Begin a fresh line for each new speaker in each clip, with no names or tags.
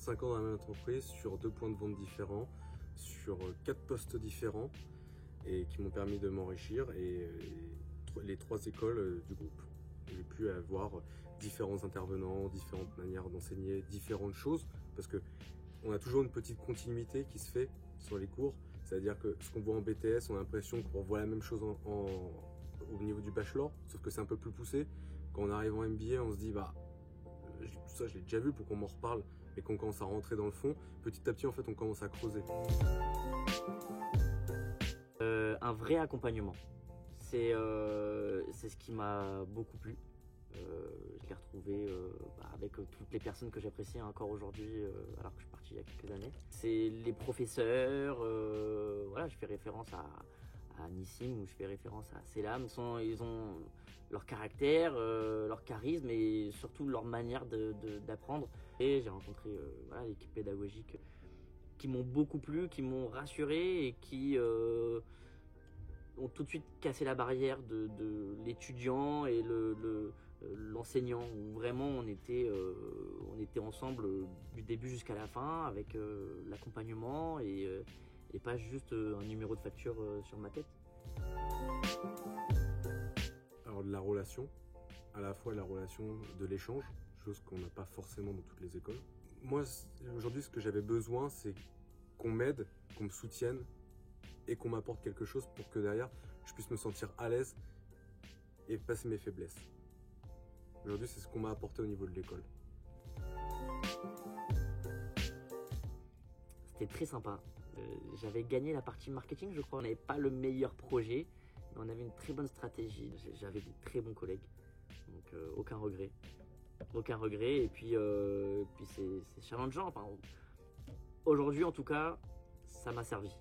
5 ans dans la même entreprise, sur 2 points de vente différents, sur 4 postes différents et qui m'ont permis de m'enrichir et les 3 écoles du groupe. J'ai pu avoir différents intervenants, différentes manières d'enseigner, différentes choses parce que on a toujours une petite continuité qui se fait sur les cours. C'est-à-dire que ce qu'on voit en BTS, on a l'impression qu'on voit la même chose au niveau du bachelor, sauf que c'est un peu plus poussé. Quand on arrive en MBA, on se dit bah tout ça je l'ai déjà vu pour qu'on m'en reparle, et qu'on commence à rentrer dans le fond, petit à petit en fait on commence à creuser.
Un vrai accompagnement, c'est ce qui m'a beaucoup plu. Je l'ai retrouvé avec toutes les personnes que j'apprécie encore aujourd'hui, alors que je suis parti il y a quelques années. C'est les professeurs, voilà, je fais référence à Nissim ou je fais référence à Selam. Ils ont leur caractère, leur charisme et surtout leur manière d'apprendre. Et j'ai rencontré voilà, l'équipe pédagogique qui m'ont beaucoup plu, qui m'ont rassuré et qui ont tout de suite cassé la barrière de l'étudiant et l'enseignant, où vraiment on était ensemble du début jusqu'à la fin avec l'accompagnement et pas juste un numéro de facture sur ma tête.
Alors de la relation, à la fois la relation de l'échange, chose qu'on n'a pas forcément dans toutes les écoles. Moi aujourd'hui ce que j'avais besoin c'est qu'on m'aide, qu'on me soutienne et qu'on m'apporte quelque chose pour que derrière je puisse me sentir à l'aise et passer mes faiblesses. Aujourd'hui c'est ce qu'on m'a apporté au niveau de l'école.
C'était très sympa. J'avais gagné la partie marketing, je crois. On n'avait pas le meilleur projet, mais on avait une très bonne stratégie. J'avais des très bons collègues, donc aucun regret. Aucun regret, et puis c'est challengeant. Enfin, aujourd'hui, en tout cas, ça m'a servi.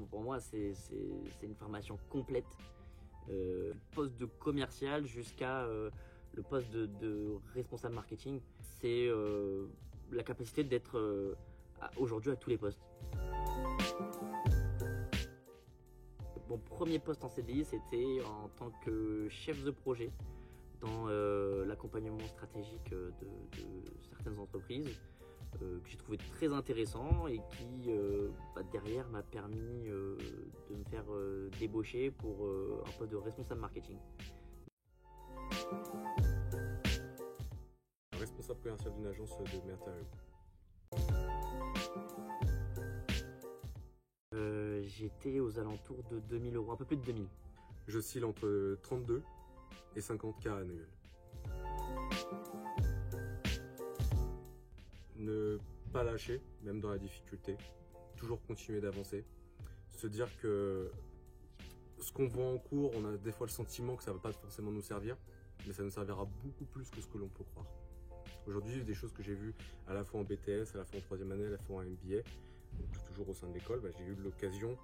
Pour moi, c'est une formation complète, du poste de commercial jusqu'à le poste de responsable marketing. C'est la capacité d'être aujourd'hui à tous les postes. Mon premier poste en CDI, c'était en tant que chef de projet dans l'accompagnement stratégique de certaines entreprises, que j'ai trouvé très intéressant et qui derrière m'a permis de me faire débaucher pour un poste de responsable marketing.
Responsable commercial d'une agence de matériaux.
J'étais aux alentours de 2000 €, un peu plus de 2000.
J'oscille entre 32 et 50 K annuels. Ne pas lâcher, même dans la difficulté. Toujours continuer d'avancer. Se dire que ce qu'on voit en cours, on a des fois le sentiment que ça ne va pas forcément nous servir, mais ça nous servira beaucoup plus que ce que l'on peut croire. Aujourd'hui, des choses que j'ai vues à la fois en BTS, à la fois en 3e année, à la fois en MBA, toujours au sein de l'école, j'ai eu l'occasion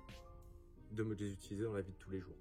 de me les utiliser dans la vie de tous les jours.